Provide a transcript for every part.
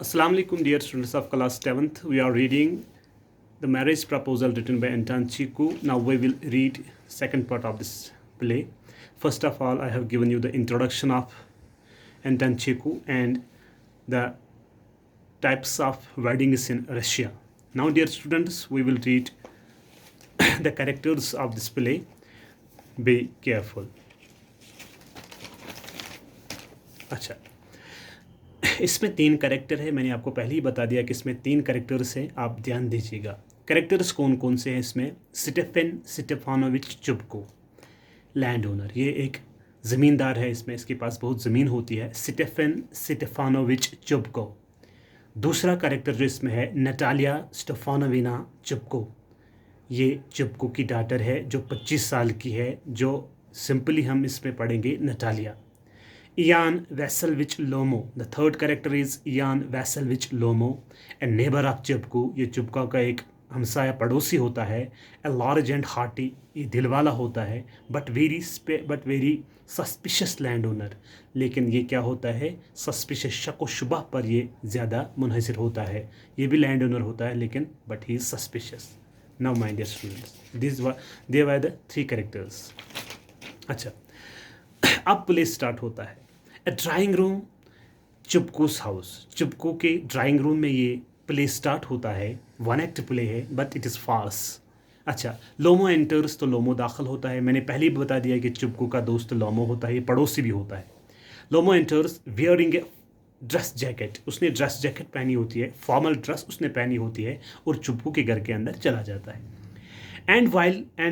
Assalamu alaikum, dear students of class 7th. We are reading the marriage proposal written by Anton Chiku. Now we will read second part of this play. First of all, I have given you the introduction of Anton Chiku and the types of weddings in Russia. Now, dear students, we will read the characters of this play. Be careful. अच्छा, इसमें 3 character है। मैंने आपको पहले ही बता दिया कि इसमें 3 कैरेक्टर्स हैं, आप ध्यान दीजिएगा। कैरेक्टर्स कौन कौन से हैं इसमें? स्टेफन स्टेफानोविच चुबको, लैंड ओनर, ये एक ज़मींदार है, इसमें इसके पास बहुत ज़मीन होती है। Stepan Stepanovich Chubukov. दूसरा कैरेक्टर जो इसमें है नटालिया स्टेफानोविना चुबको, ये चुबको की डॉटर है जो 25 साल की है, जो सिंपली हम इसमें पढ़ेंगे Natalia. Ian Vassilevich Lomo, the third character is Ian Vassilevich Lomo, a neighbor of चुबको। ये चुबका का एक हमसाया पड़ोसी होता है। A large and hearty, ये दिलवाला होता है, but very suspicious landowner। लेकिन ये क्या होता है? suspicious, शक व शुबह पर ये ज़्यादा मुनहसिर होता है। ये भी लैंड ओनर होता है लेकिन but he is suspicious। Now my dear students, they were the 3 characters। अच्छा, अब प्ले स्टार्ट होता है। ए ड्राइंग रूम, चुबकोस हाउस। चुबको के ड्राइंग रूम में ये प्ले स्टार्ट होता है। 1 एक्ट प्ले है बट इट इज़ फार्स। अच्छा, लोमो एंटर्स, तो लोमो दाखिल होता है। मैंने पहले ही बता दिया कि चुबको का दोस्त लोमो होता है, ये पड़ोसी भी होता है। Lomov enters wearing a dress jacket, उसने ड्रेस जैकेट पहनी होती है, फॉर्मल ड्रेस उसने पहनी होती है और चुबको के घर के अंदर चला जाता है। एंड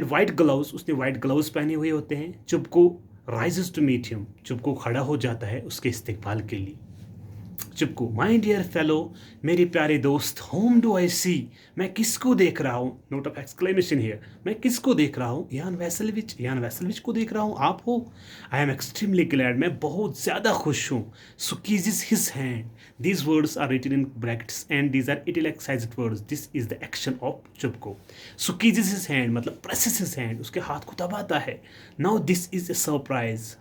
वाइट ग्लव्स, उसने वाइट ग्लव्स पहने हुए होते हैं। Chubukov rises to meet him, Chubukov खड़ा हो जाता है उसके इस्तेकबाल के लिए। चुबको, माय डियर फेलो, मेरे प्यारे दोस्त, होम डू आई सी, मैं किसको देख रहा हूँ? नोट ऑफ एक्सक्लेमेशन हियर, मैं किसको देख रहा हूँ? यान वैसलविच को देख रहा हूँ। आप हो? आई एम एक्सट्रीमली ग्लैड, मैं बहुत ज़्यादा खुश हूँ। Squeezes his hand, these words are written in brackets and these are italicized words। this is the action of चुबको। squeezes his hand मतलब presses his hand, उसके हाथ को दबाता है। now this is a surprise,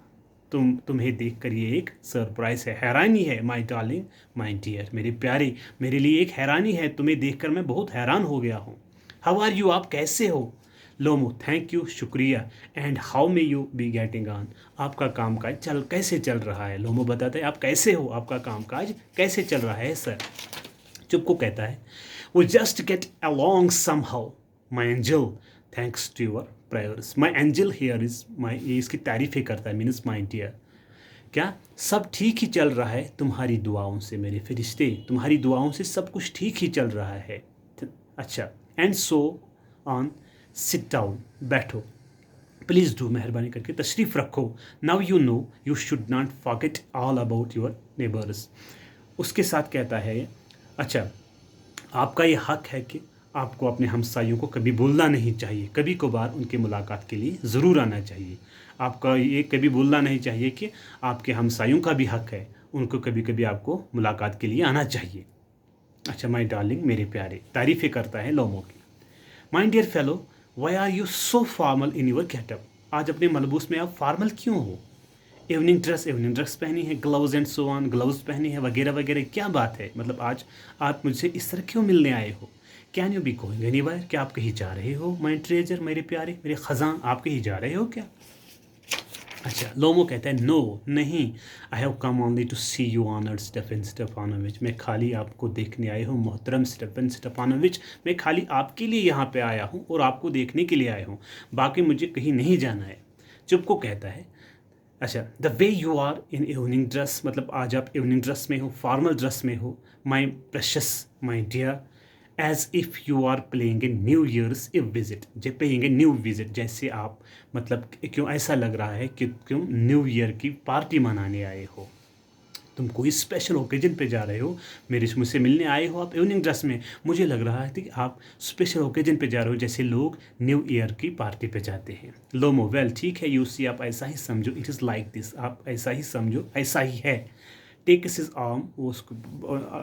तुम्हें देखकर ये एक सरप्राइज है, हैरानी है। माय डार्लिंग, माय डियर, मेरे प्यारे, मेरे लिए एक हैरानी है, तुम्हें देखकर मैं बहुत हैरान हो गया हूँ। हाउ आर यू, आप कैसे हो? लोमो, थैंक यू, शुक्रिया। And how may you be getting on, आपका कामकाज कैसे चल रहा है? लोमो बताता है आप कैसे हो, आपका कामकाज कैसे चल रहा है सर? चुबको कहता है we just get along somehow my angel thanks to your prayers. My angel here is my, ये इसकी तारीफ़ें करता है, मीन्स माय डियर। क्या सब ठीक ही चल रहा है तुम्हारी दुआओं से मेरे फरिश्ते, तुम्हारी दुआओं से सब कुछ ठीक ही चल रहा है। अच्छा, and so on, sit down, बैठो, प्लीज़ डू, मेहरबानी करके तशरीफ़ रखो। Now you know you should not forget all about your neighbours. उसके साथ कहता है अच्छा, आपका ये हक है कि आपको अपने हमसायों को कभी भूलना नहीं चाहिए, कभी कभार उनकी मुलाकात के लिए ज़रूर आना चाहिए। आपका ये कभी भूलना नहीं चाहिए कि आपके हमसायों का भी हक है, उनको कभी कभी आपको मुलाकात के लिए आना चाहिए। अच्छा, माय डार्लिंग, मेरे प्यारे, तारीफ़ें करता है लोमो की। My dear fellow, why are you so formal in your getup, आज अपने मलबूस में आप फॉर्मल क्यों हो? इवनिंग ड्रेस पहनी है, gloves and so on, gloves पहनी है, वगैरह वगैरह। क्या बात है, मतलब आज आप मुझसे इस तरह क्यों मिलने आए हो? Can you be going anywhere, क्या आप कहीं जा रहे हो? माय ट्रेजर, मेरे प्यारे, मेरे ख़ज़ान, आप कहीं जा रहे हो क्या? अच्छा, लोमो कहता है नो, नहीं, I have come only to see you honoured Stepan Stepanovich, मैं खाली आपको देखने आई हूँ मोहतरम स्टेफन स्टेफानोविच, मैं खाली आपके लिए यहाँ पे आया हूँ और आपको देखने के लिए आया हूँ, बाकी मुझे कहीं नहीं जाना है। चुबको कहता है अच्छा, the way you are in evening dress, मतलब आज आप इवनिंग ड्रेस में हो, फॉर्मल ड्रेस में हो। My precious, my dear, as if you are playing a New Year's a visit, जे पेइंग ए न्यू विजिट, जैसे आप मतलब क्यों ऐसा लग रहा है कि क्यों न्यू ईयर की पार्टी मनाने आए हो, तुम कोई स्पेशल ओकेजन पे जा रहे हो, मुझसे मिलने आए हो आप इवनिंग ड्रेस में। मुझे लग रहा है कि आप स्पेशल ओकेजन पे जा रहे हो, जैसे लोग न्यू ईयर की पार्टी पे जाते हैं। लोमो, वेल ठीक है, यू सी, आप ऐसा ही समझो, इट इज़ लाइक दिस, आप ऐसा ही समझो, ऐसा ही है। टेक्स हिज आर्म, वो उसको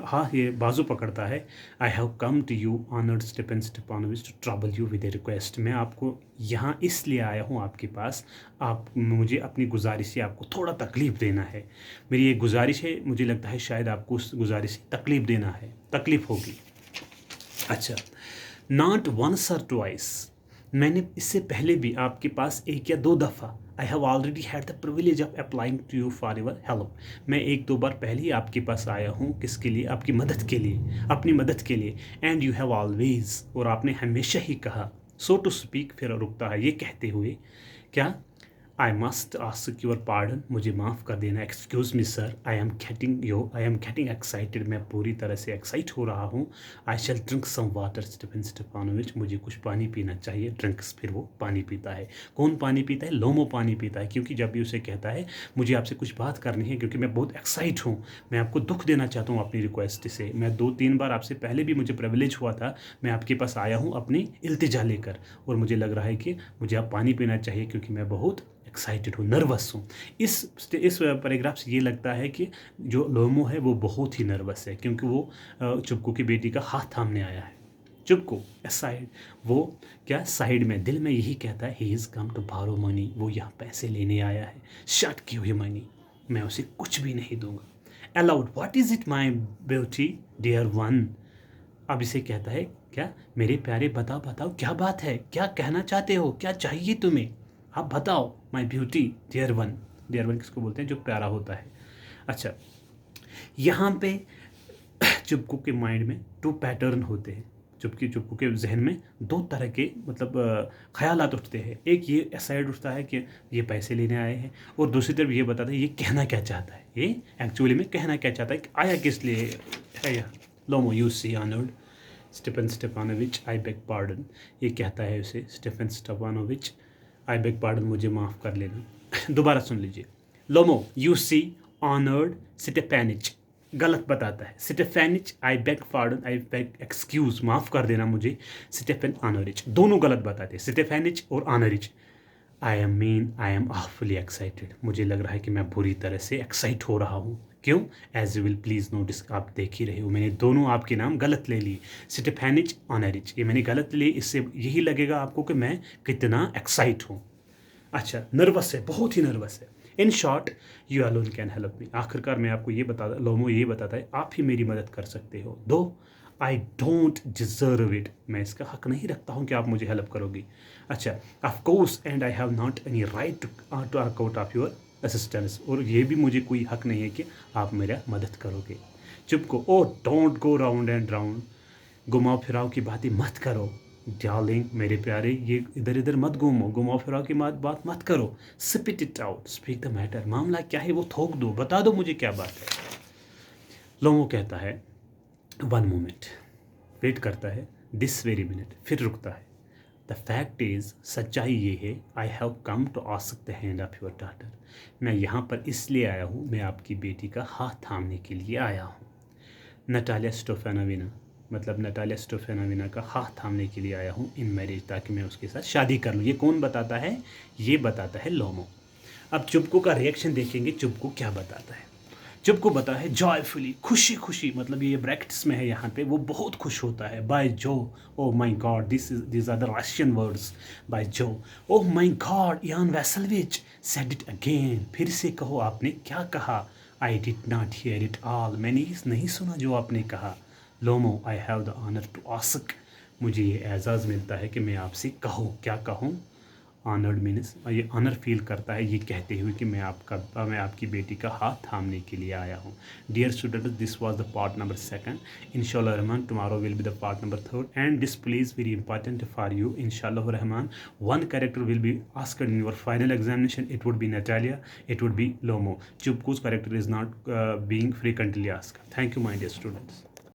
हाँ ये बाजू पकड़ता है। I have come to you honoured Stepan Stepanovich to trouble you with a request, मैं आपको यहाँ इसलिए आया हूँ आपके पास, आप मुझे अपनी गुजारिश से आपको थोड़ा तकलीफ़ देना है। मेरी ये गुजारिश है, मुझे लगता है शायद आपको उस गुजारिश से तकलीफ़ देना है, तकलीफ़ होगी। अच्छा, नॉट वंस और ट्वाइस, मैंने इससे पहले भी आपके पास एक या दो दफ़ा, I have already had the privilege of applying to you for your help, मैं एक दो बार पहले ही आपके पास आया हूँ, किसके लिए? आपकी मदद के लिए, अपनी मदद के लिए। एंड यू हैव ऑलवेज, और आपने हमेशा ही कहा, सो टू स्पीक, फिर रुकता है ये कहते हुए क्या? I must ask your pardon, मुझे माफ़ कर देना। Excuse me sir, I am getting excited, मैं पूरी तरह से एक्साइट हो रहा हूँ। आई शैल ड्रिंक सम वाटर स्टेफन स्टेफानोविच, मुझे कुछ पानी पीना चाहिए। ड्रिंक्स, फिर वो पानी पीता है। कौन पानी पीता है? लोमो पानी पीता है, क्योंकि जब भी उसे कहता है मुझे आपसे कुछ बात करनी है, क्योंकि मैं बहुत एक्साइट हूँ, मैं आपको दुख देना चाहता हूँ अपनी रिक्वेस्ट से। मैं 2-3 बार आपसे पहले भी मुझे प्रिविलेज हुआ था, मैं आपके पास आया हूँ अपनी इल्तिजा लेकर, और मुझे लग रहा है कि मुझे आप पानी पीना चाहिए, क्योंकि मैं बहुत एक्साइटेड हूँ, नर्वस हूँ। इस पैराग्राफ से ये लगता है कि जो लोमो है वो बहुत ही नर्वस है, क्योंकि वो चुपकू की बेटी का हाथ थामने आया है। चुपकू साइड, वो क्या साइड में, दिल में यही कहता है, ही इज़ कम टू बारो मनी, वो यहाँ पैसे लेने आया है, शट की हुई मनी, मैं उसे कुछ भी नहीं दूंगा। Allowed, what is it my beauty dear one, अब इसे कहता है क्या? मेरे प्यारे बताओ बताओ क्या बात है, क्या कहना चाहते हो, क्या चाहिए तुम्हें, आप बताओ। My beauty dear one, dear one किसको बोलते हैं? जो प्यारा होता है। अच्छा, यहाँ पे चुपकू के माइंड में 2 पैटर्न होते हैं, चुपकू के जहन में 2 तरह के मतलब ख्यालात उठते हैं। एक ये साइड उठता है कि ये पैसे लेने आए हैं, और दूसरी तरफ ये बताता है ये कहना क्या चाहता है, ये एक्चुअली में कहना क्या चाहता है, कि आया किस लिए है यहाँ। Lomov, you see honoured Stepan Stepanovich, I beg pardon, ये कहता है उसे, Stepan Stepanovich I beg pardon, मुझे माफ़ कर लेना। दोबारा सुन लीजिए। लोमो, यू सी ऑनर्ड स्टेफेनिच, गलत बताता है। Stepanych, I beg pardon, I beg excuse, माफ़ कर देना मुझे। स्टेफन ऑनरिच, दोनों गलत बताते हैं, स्टेफेनिच और ऑनरिच। आई एम ऑफुली एक्साइटेड, मुझे लग रहा है कि मैं बुरी तरह से एक्साइट हो रहा हूँ। क्यों? As you will please notice, आप देख ही रहे हो मैंने दोनों आपके नाम गलत ले लिए, स्टेफेनिच ऑनरिच, ये मैंने गलत लिए, इससे यही लगेगा आपको कि मैं कितना एक्साइट हूँ। अच्छा, नर्वस है, बहुत ही नर्वस है। In short, you alone can help me, आखिरकार मैं आपको ये बताता, लोमो ये बताता है आप ही मेरी मदद कर सकते हो। दो आई डोंट डिजर्व इट, मैं इसका हक नहीं रखता हूँ कि आप मुझे हेल्प करोगी। अच्छा, of course and I have not any right to ask out of your assistance, और ये भी मुझे कोई हक नहीं है कि आप मेरा मदद करोगे। चुप को, oh don't go round and round, घुमाओ फिराओ की बातें मत करो। डार्लिंग, मेरे प्यारे, ये इधर इधर मत घूमो, घुमाओ फिराओ की बात मत करो। Spit it out, speak the matter, मामला क्या है वो थोक दो, बता दो मुझे क्या बात है। लोमो कहता है 1 मोमेंट, वेट करता है, दिस वेरी मिनट, फिर रुकता है। द फैक्ट इज़, सच्चाई ये है, I have come to ask the hand of your daughter, मैं यहाँ पर इसलिए आया हूँ, मैं आपकी बेटी का हाथ थामने के लिए आया हूँ। नटालिया स्टेफानोविना, मतलब नटालिया स्टेफानोविना का हाथ थामने के लिए आया हूँ इन मैरिज, ताकि मैं उसके साथ शादी कर लूँ। ये कौन बताता है? ये बताता है लोमो। अब चुपकू का रिएक्शन देखेंगे, चुपकू क्या बताता है। चुपकू बता है जॉयफुली, खुशी खुशी, मतलब ये ब्रैकेट्स में है यहाँ पे, वो बहुत खुश होता है। By Jove, oh my God, this are the Russian words, by Jove, oh my God, यान वैसलविच सेड इट अगेन, फिर से कहो आपने क्या कहा। I did not hear it all, मैंने नहीं सुना जो आपने कहा। Lomov, I have the honour to ask, मुझे ये एजाज़ मिलता है कि मैं आपसे कहूँ, क्या कहूँ। ऑनर्ड मीन्स, ये ऑनर फील करता है ये कहते हुए कि मैं आपकी बेटी का हाथ थामने के लिए आया हूँ। Dear student, this was the part number 2, इंशाल्लाह रहमान tomorrow will be the part number 3, and this please very important for you, इंशाल्लाह रहमान 1 character will be asked in your final examination, it would be Natalia, it would be लोमो, चुपकू's character is not being frequently asked. Thank you, my dear students.